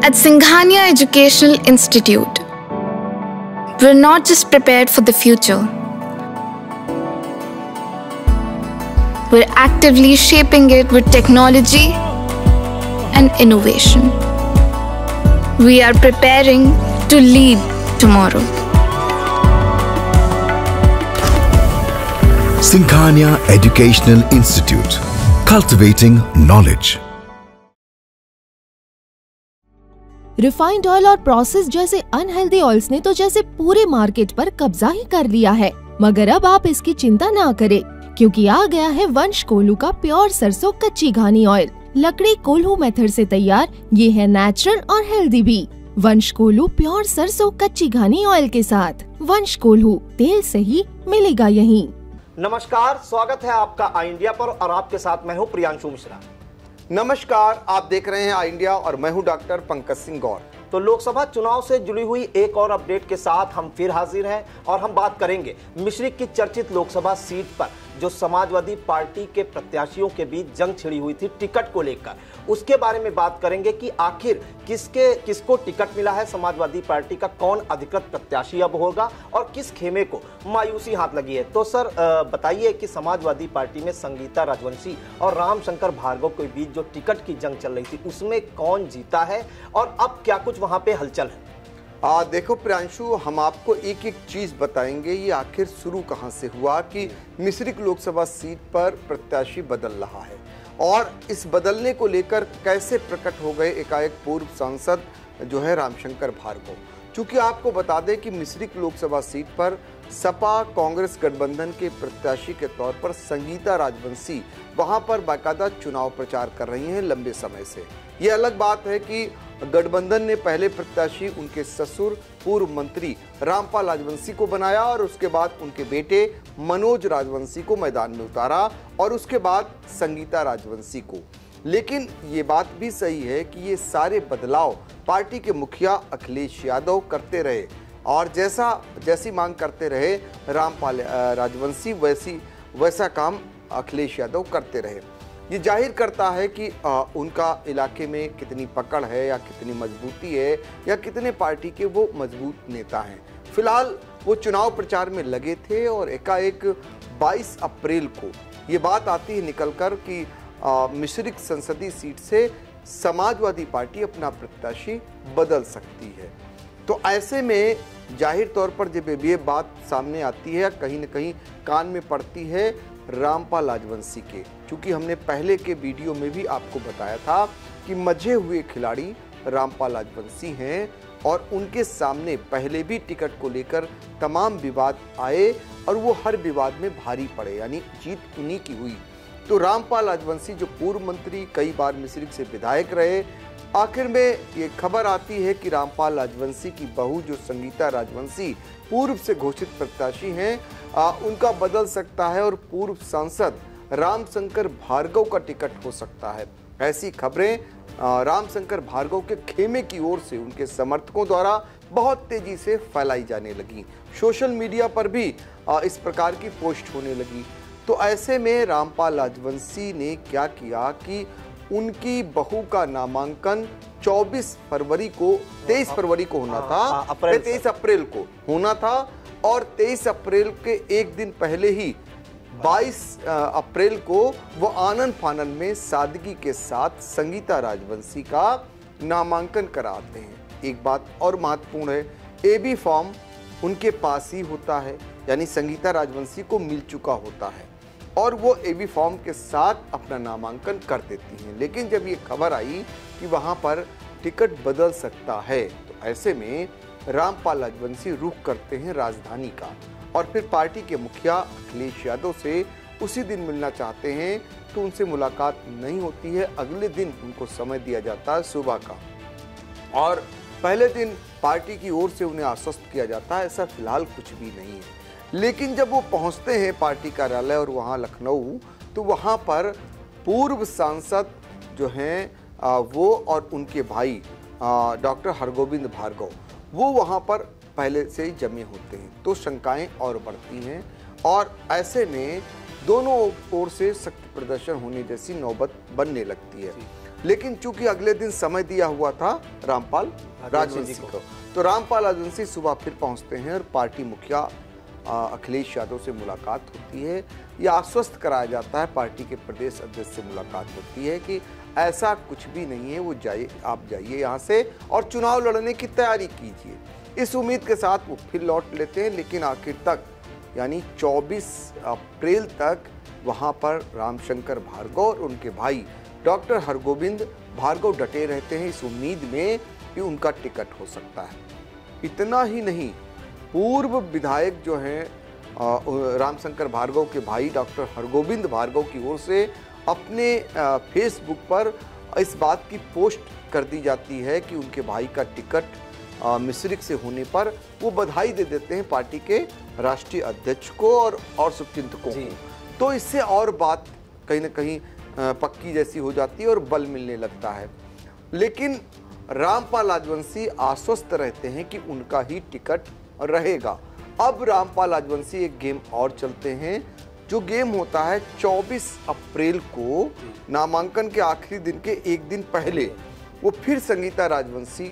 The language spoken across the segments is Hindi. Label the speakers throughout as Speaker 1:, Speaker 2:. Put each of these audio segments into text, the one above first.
Speaker 1: At Singhania Educational Institute, we're not just prepared for the future. We're actively shaping it with technology and innovation. We are preparing to lead tomorrow.
Speaker 2: Singhania Educational Institute, cultivating knowledge.
Speaker 3: Refined oil और प्रोसेस जैसे अनहेल्दी ऑयल्स ने तो जैसे पूरे मार्केट पर कब्जा ही कर लिया है, मगर अब आप इसकी चिंता ना करें, क्योंकि आ गया है वंश कोल्हू का प्योर सरसों कच्ची घानी ऑयल। लकड़ी कोल्हू मेथड से तैयार, ये है नेचुरल और हेल्दी भी। वंश कोल्हू प्योर सरसों कच्ची घानी ऑयल के साथ। वंश कोल्हू, तेल सही मिलेगा यहीं।
Speaker 4: नमस्कार, स्वागत है आपका आई इंडिया पर और आपके साथ मैं हूं प्रियांशु मिश्रा।
Speaker 5: नमस्कार, आप देख रहे हैं आई इंडिया और मैं हूं डॉक्टर पंकज सिंह गौर।
Speaker 4: तो लोकसभा चुनाव से जुड़ी हुई एक और अपडेट के साथ हम फिर हाजिर हैं और हम बात करेंगे मिश्रिख की चर्चित लोकसभा सीट पर जो समाजवादी पार्टी के प्रत्याशियों के बीच जंग छिड़ी हुई थी टिकट को लेकर। उसके बारे में बात करेंगे कि आखिर किसको टिकट मिला है, समाजवादी पार्टी का कौन अधिकृत प्रत्याशी अब होगा और किस खेमे को मायूसी हाथ लगी है। तो सर बताइए कि समाजवादी पार्टी में संगीता राजवंशी और रामशंकर भार्गव के बीच जो टिकट की जंग चल रही थी उसमें कौन जीता है और अब क्या कुछ वहां पे हलचल है।
Speaker 5: देखो प्रियांशु, हम आपको एक एक चीज बताएंगे, ये आखिर शुरू कहां से हुआ कि मिश्रिख लोकसभा सीट पर प्रत्याशी बदल रहा है और इस बदलने को लेकर कैसे प्रकट हो गए एकाएक पूर्व सांसद जो है रामशंकर भार्गव। चूंकि आपको बता दें कि मिश्रिख लोकसभा सीट पर सपा कांग्रेस गठबंधन के प्रत्याशी के तौर पर संगीता राजवंशी वहां पर बाकायदा चुनाव प्रचार कर रही हैं लंबे समय से। ये अलग बात है कि गठबंधन ने पहले प्रत्याशी उनके ससुर पूर्व मंत्री रामपाल राजवंशी को बनाया और उसके बाद उनके बेटे मनोज राजवंशी को मैदान में उतारा और उसके बाद संगीता राजवंशी को। लेकिन ये बात भी सही है कि ये सारे बदलाव पार्टी के मुखिया अखिलेश यादव करते रहे और जैसी मांग करते रहे रामपाल राजवंशी वैसा काम अखिलेश यादव करते रहे। ये जाहिर करता है कि उनका इलाके में कितनी पकड़ है या कितनी मजबूती है या कितने पार्टी के वो मजबूत नेता हैं। फिलहाल वो चुनाव प्रचार में लगे थे और एकाएक 22 अप्रैल को ये बात आती है निकलकर कि मिश्रिख संसदीय सीट से समाजवादी पार्टी अपना प्रत्याशी बदल सकती है। तो ऐसे में जाहिर तौर पर जब ये बात सामने आती है कहीं न कहीं कान में पड़ती है रामपाल राजवंशी के, क्योंकि हमने पहले के वीडियो में भी आपको बताया था कि मजे हुए खिलाड़ी रामपाल राजवंशी हैं और उनके सामने पहले भी टिकट को लेकर तमाम विवाद आए और वो हर विवाद में भारी पड़े, यानी जीत उन्हीं की हुई। तो रामपाल राजवंशी जो पूर्व मंत्री, कई बार मिश्रिख से विधायक रहे, आखिर में ये खबर आती है कि रामपाल राजवंशी की बहू जो संगीता राजवंशी पूर्व से घोषित प्रत्याशी हैं, उनका बदल सकता है और पूर्व सांसद रामशंकर भार्गव का टिकट हो सकता है। ऐसी खबरें रामशंकर भार्गव के खेमे की ओर से उनके समर्थकों द्वारा बहुत तेजी से फैलाई जाने लगी। सोशल मीडिया पर भी इस प्रकार की पोस्ट होने लगी। तो ऐसे में रामपाल राजवंशी ने क्या किया कि उनकी बहू का नामांकन 23 फरवरी को होना था, 23 अप्रैल को होना था और 23 अप्रैल के एक दिन पहले ही 22 अप्रैल को वो आनन फानन में सादगी के साथ संगीता राजवंशी का नामांकन कराते हैं। एक बात और महत्वपूर्ण है, एबी फॉर्म उनके पास ही होता है, यानी संगीता राजवंशी को मिल चुका होता है और वो एबी फॉर्म के साथ अपना नामांकन कर देती हैं। लेकिन जब ये खबर आई कि वहाँ पर टिकट बदल सकता है तो ऐसे में रामपाल राजवंशी रुख करते हैं राजधानी का और फिर पार्टी के मुखिया अखिलेश यादव से उसी दिन मिलना चाहते हैं तो उनसे मुलाकात नहीं होती है। अगले दिन उनको समय दिया जाता है सुबह का और पहले दिन पार्टी की ओर से उन्हें आश्वस्त किया जाता है ऐसा फिलहाल कुछ भी नहीं है। लेकिन जब वो पहुंचते हैं पार्टी कार्यालय और वहां लखनऊ, तो वहां पर पूर्व सांसद जो हैं वो और उनके भाई डॉक्टर हरगोविंद भार्गव वो वहां पर पहले से ही जमे होते हैं। तो शंकाएं और बढ़ती हैं और ऐसे में दोनों ओर से सख्त प्रदर्शन होने जैसी नौबत बनने लगती है। लेकिन चूंकि अगले दिन समय दिया हुआ था रामपाल राजवंशी को, तो रामपाल राजवंशी सुबह फिर पहुंचते हैं और पार्टी मुखिया अखिलेश यादव से मुलाकात होती है। यह आश्वस्त कराया जाता है, पार्टी के प्रदेश अध्यक्ष से मुलाकात होती है कि ऐसा कुछ भी नहीं है, वो जाइए, आप जाइए यहाँ से और चुनाव लड़ने की तैयारी कीजिए। इस उम्मीद के साथ वो फिर लौट लेते हैं, लेकिन आखिर तक यानी 24 अप्रैल तक वहाँ पर रामशंकर भार्गव और उनके भाई डॉक्टर हरगोविंद भार्गव डटे रहते हैं इस उम्मीद में कि उनका टिकट हो सकता है। इतना ही नहीं, पूर्व विधायक जो हैं रामशंकर भार्गव के भाई डॉक्टर हरगोविंद भार्गव की ओर से अपने फेसबुक पर इस बात की पोस्ट कर दी जाती है कि उनके भाई का टिकट मिश्रिक से होने पर वो बधाई दे देते हैं पार्टी के राष्ट्रीय अध्यक्ष को और शुभचिंतकों को। तो इससे और बात कहीं ना कहीं पक्की जैसी हो जाती है और बल मिलने लगता है। लेकिन रामपाल राजवंशी आश्वस्त रहते हैं कि उनका ही टिकट रहेगा। अब रामपाल राजवंशी एक गेम और चलते हैं, जो गेम होता है 24 अप्रैल को नामांकन के आखिरी दिन के एक दिन पहले वो फिर संगीता राजवंशी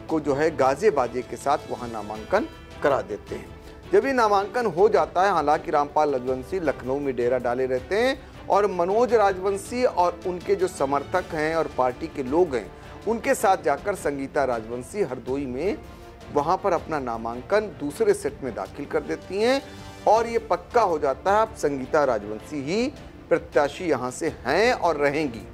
Speaker 5: को जो है गाजे बाजे के साथ वहां नामांकन करा देते हैं। जब ये नामांकन हो जाता है, हालांकि रामपाल राजवंशी लखनऊ में डेरा डाले रहते हैं और मनोज राजवंशी और उनके जो समर्थक हैं और पार्टी के लोग हैं उनके साथ जाकर संगीता राजवंशी हरदोई में वहां पर अपना नामांकन दूसरे सेट में दाखिल कर देती हैं और ये पक्का हो जाता है अब संगीता राजवंशी ही प्रत्याशी यहां से हैं और रहेंगी।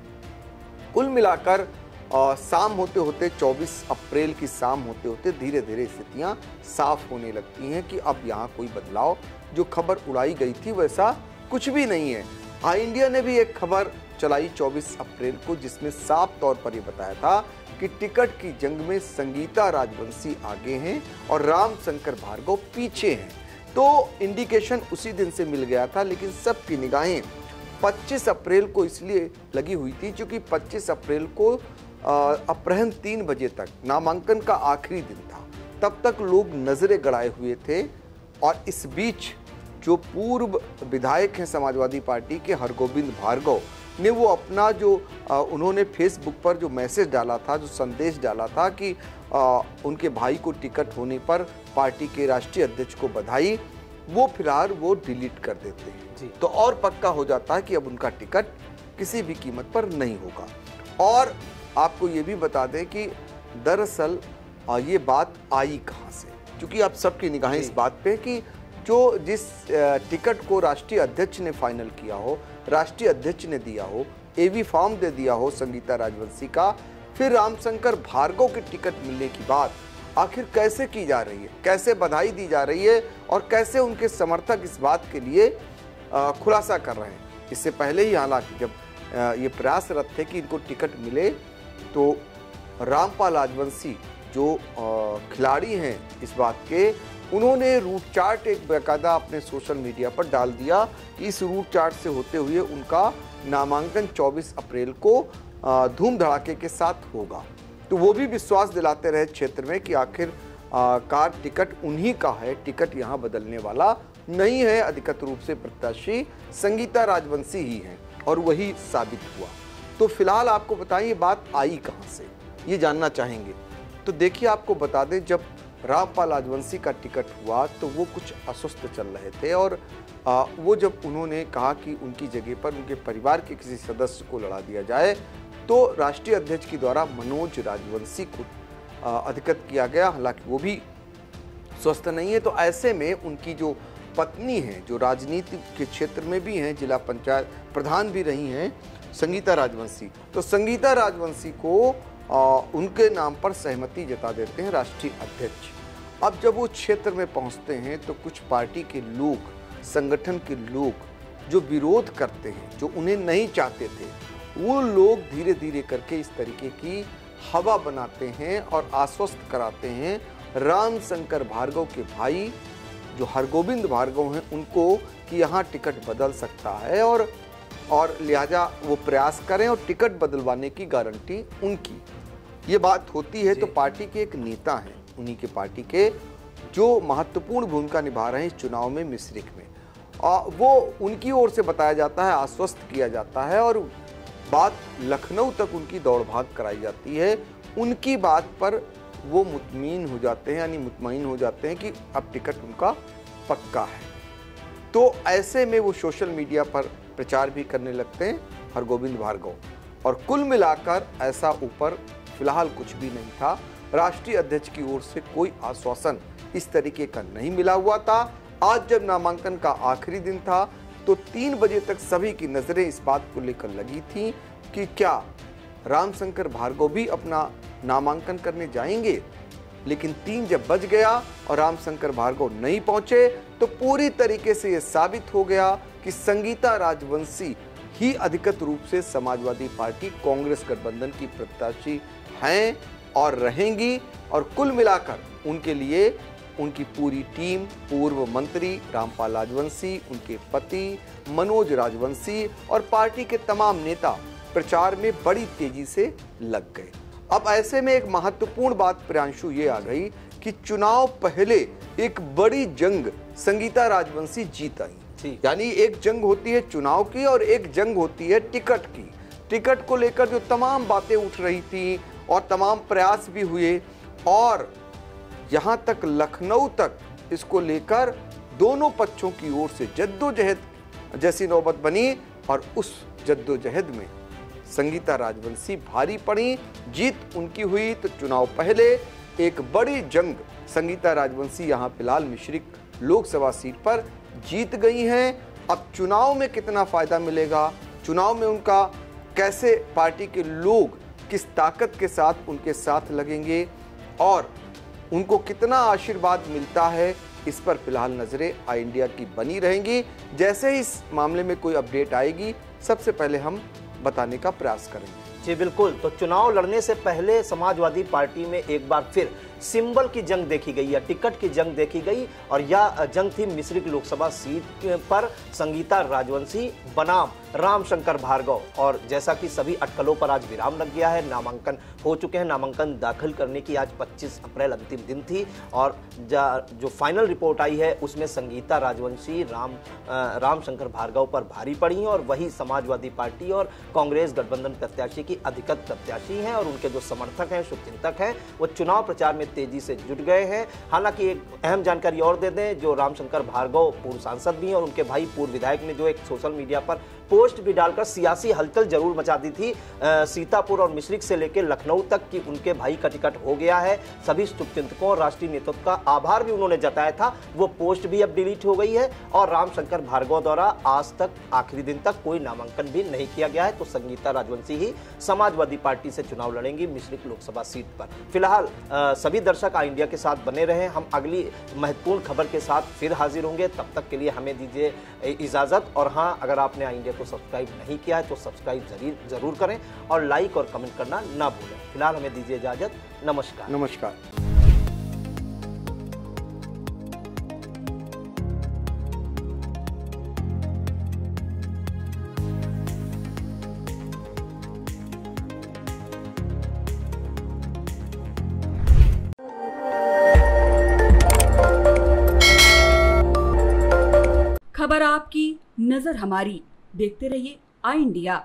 Speaker 5: कुल मिलाकर शाम होते होते 24 अप्रैल की शाम होते होते धीरे धीरे स्थितियां साफ होने लगती हैं कि अब यहाँ कोई बदलाव, जो खबर उड़ाई गई थी वैसा कुछ भी नहीं है। आई इंडिया ने भी एक खबर चलाई 24 अप्रैल को, जिसमें साफ तौर पर यह बताया था कि टिकट की जंग में संगीता राजवंशी आगे हैं और रामशंकर भार्गव पीछे हैं। तो इंडिकेशन उसी दिन से मिल गया था, लेकिन सबकी निगाहें 25 अप्रैल को इसलिए लगी हुई थी क्योंकि 25 अप्रैल को अपराह्न 3 बजे तक नामांकन का आखिरी दिन था। तब तक लोग नजरें गड़ाए हुए थे और इस बीच जो पूर्व विधायक हैं समाजवादी पार्टी के हरगोविंद भार्गव ने वो अपना जो उन्होंने फेसबुक पर जो मैसेज डाला था, जो संदेश डाला था कि उनके भाई को टिकट होने पर पार्टी के राष्ट्रीय अध्यक्ष को बधाई, वो फिलहाल वो डिलीट कर देते हैं। तो और पक्का हो जाता है कि अब उनका टिकट किसी भी कीमत पर नहीं होगा। और आपको ये भी बता दें कि दरअसल ये बात आई कहाँ से, क्योंकि आप सबकी निगाहें इस बात पे कि जो जिस टिकट को राष्ट्रीय अध्यक्ष ने फाइनल किया हो, राष्ट्रीय अध्यक्ष ने दिया हो, एवी फॉर्म दे दिया हो संगीता राजवंशी का, फिर रामशंकर भार्गव के टिकट मिलने की बात आखिर कैसे की जा रही है, कैसे बधाई दी जा रही है और कैसे उनके समर्थक इस बात के लिए खुलासा कर रहे हैं। इससे पहले ही हालांकि जब ये प्रयासरत थे कि इनको टिकट मिले, तो रामपाल राजवंशी जो खिलाड़ी हैं इस बात के, उन्होंने रूट चार्ट एक बाकायदा अपने सोशल मीडिया पर डाल दिया कि इस रूट चार्ट से होते हुए उनका नामांकन 24 अप्रैल को धूम धड़ाके के साथ होगा। तो वो भी विश्वास दिलाते रहे क्षेत्र में कि आखिर कार टिकट उन्हीं का है, टिकट यहाँ बदलने वाला नहीं है, अधिकृत रूप से प्रत्याशी संगीता राजवंशी ही हैं और वही साबित हुआ। तो फिलहाल आपको बताएं ये बात आई कहाँ से, ये जानना चाहेंगे। तो देखिए आपको बता दें, जब रामपाल राजवंशी का टिकट हुआ तो वो कुछ अस्वस्थ चल रहे थे और वो जब उन्होंने कहा कि उनकी जगह पर उनके परिवार के किसी सदस्य को लड़ा दिया जाए, तो राष्ट्रीय अध्यक्ष के द्वारा मनोज राजवंशी को अधिकृत किया गया। हालांकि वो भी स्वस्थ नहीं है। तो ऐसे में उनकी जो पत्नी हैं, जो राजनीति के क्षेत्र में भी हैं, जिला पंचायत प्रधान भी रही हैं, संगीता राजवंशी, तो संगीता राजवंशी को उनके नाम पर सहमति जता देते हैं राष्ट्रीय अध्यक्ष। अब जब वो क्षेत्र में पहुंचते हैं तो कुछ पार्टी के लोग, संगठन के लोग जो विरोध करते हैं, जो उन्हें नहीं चाहते थे, वो लोग धीरे धीरे करके इस तरीके की हवा बनाते हैं और आश्वस्त कराते हैं रामशंकर भार्गव के भाई जो हरगोविंद भार्गव हैं उनको कि यहाँ टिकट बदल सकता है और लिहाजा वो प्रयास करें और टिकट बदलवाने की गारंटी उनकी। ये बात होती है तो पार्टी के एक नेता हैं, उन्हीं के पार्टी के, जो महत्वपूर्ण भूमिका निभा रहे हैं इस चुनाव में मिश्रिक में, वो उनकी ओर से बताया जाता है, आश्वस्त किया जाता है और बात लखनऊ तक उनकी दौड़ भाग कराई जाती है, उनकी बात पर वो मुतमईन हो जाते हैं, यानी मुतमईन हो जाते हैं कि अब टिकट उनका पक्का है। तो ऐसे में वो सोशल मीडिया पर प्रचार भी करने लगते हैं हरगोविंद भार्गव। और कुल मिलाकर ऐसा ऊपर फिलहाल कुछ भी नहीं था। राष्ट्रीय अध्यक्ष की ओर से कोई आश्वासन इस तरीके का नहीं मिला हुआ था। आज जब नामांकन का आखिरी दिन था तो 3 बजे तक सभी की नजरें इस बात को लेकर लगी थी कि क्या रामशंकर भार्गव भी अपना नामांकन करने जाएंगे। लेकिन 3 जब बज गया और रामशंकर भार्गव नहीं पहुंचे तो पूरी तरीके से यह साबित हो गया कि संगीता राजवंशी ही अधिकृत रूप से समाजवादी पार्टी कांग्रेस गठबंधन की प्रत्याशी हैं और रहेंगी। और कुल मिलाकर उनके लिए उनकी पूरी टीम, पूर्व मंत्री रामपाल राजवंशी, उनके पति मनोज राजवंशी और पार्टी के तमाम नेता प्रचार में बड़ी तेजी से लग गए। अब ऐसे में एक महत्वपूर्ण बात प्रियांशु ये आ गई कि चुनाव पहले एक बड़ी जंग संगीता राजवंशी जीत आई। यानी एक जंग होती है चुनाव की और एक जंग होती है टिकट की। टिकट को लेकर जो तमाम बातें उठ रही थी और तमाम प्रयास भी हुए और यहाँ तक लखनऊ तक इसको लेकर दोनों पक्षों की ओर से जद्दोजहद जैसी नौबत बनी और उस जद्दोजहद में संगीता राजवंशी भारी पड़ी। जीत उनकी हुई तो चुनाव पहले एक बड़ी जंग संगीता राजवंशी यहाँ फिलहाल मिश्रिक लोकसभा सीट पर जीत गई हैं। अब चुनाव में कितना फायदा मिलेगा, चुनाव में उनका कैसे पार्टी के लोग किस ताकत के साथ उनके साथ लगेंगे और उनको कितना आशीर्वाद मिलता है, इस पर फिलहाल नजरें आई इंडिया की बनी रहेंगी। जैसे ही इस मामले में कोई अपडेट आएगी सबसे पहले हम बताने का प्रयास करेंगे।
Speaker 4: जी बिल्कुल। तो चुनाव लड़ने से पहले समाजवादी पार्टी में एक बार फिर सिंबल की जंग देखी गई या टिकट की जंग देखी गई और यह जंग थी मिश्रिक लोकसभा सीट पर संगीता राजवंशी बनाम रामशंकर भार्गव। और जैसा कि सभी अटकलों पर आज विराम लग गया है, नामांकन हो चुके हैं। नामांकन दाखिल करने की आज 25 अप्रैल अंतिम दिन थी और जो फाइनल रिपोर्ट आई है उसमें संगीता राजवंशी रामशंकर भार्गव पर भारी पड़ी हैं और वही समाजवादी पार्टी और कांग्रेस गठबंधन प्रत्याशी की अधिकृत प्रत्याशी हैं और उनके जो समर्थक हैं, शुभचिंतक हैं, वो चुनाव प्रचार में तेजी से जुट गए हैं। हालांकि एक अहम जानकारी और दे दें, जो रामशंकर भार्गव पूर्व सांसद भी हैं और उनके भाई पूर्व विधायक ने जो एक सोशल मीडिया पर पोस्ट भी डालकर सियासी हलचल जरूर मचा दी थी सीतापुर और मिश्रिक से लेकर लखनऊ तक कि उनके भाई का टिकट हो गया है। सभी शुभचिंतकों और राष्ट्रीय नेतृत्व का आभार भी उन्होंने जताया था। वो पोस्ट भी अब डिलीट हो गई है और रामशंकर भार्गव द्वारा आज तक आखिरी दिन तक कोई नामांकन भी नहीं किया गया है। तो संगीता राजवंशी ही समाजवादी पार्टी से चुनाव लड़ेंगी मिश्रिक लोकसभा सीट पर। फिलहाल सभी दर्शक आई इंडिया के साथ बने रहे। हम अगली महत्वपूर्ण खबर के साथ फिर हाजिर होंगे, तब तक के लिए हमें दीजिए इजाजत। और हाँ, अगर आपने आई इंडिया को सब्सक्राइब नहीं किया है तो सब्सक्राइब जरूर करें और लाइक और कमेंट करना ना भूलें। फिलहाल हमें दीजिए इजाजत। नमस्कार।
Speaker 5: नमस्कार।
Speaker 6: खबर आपकी, नजर हमारी। देखते रहिए आई इंडिया।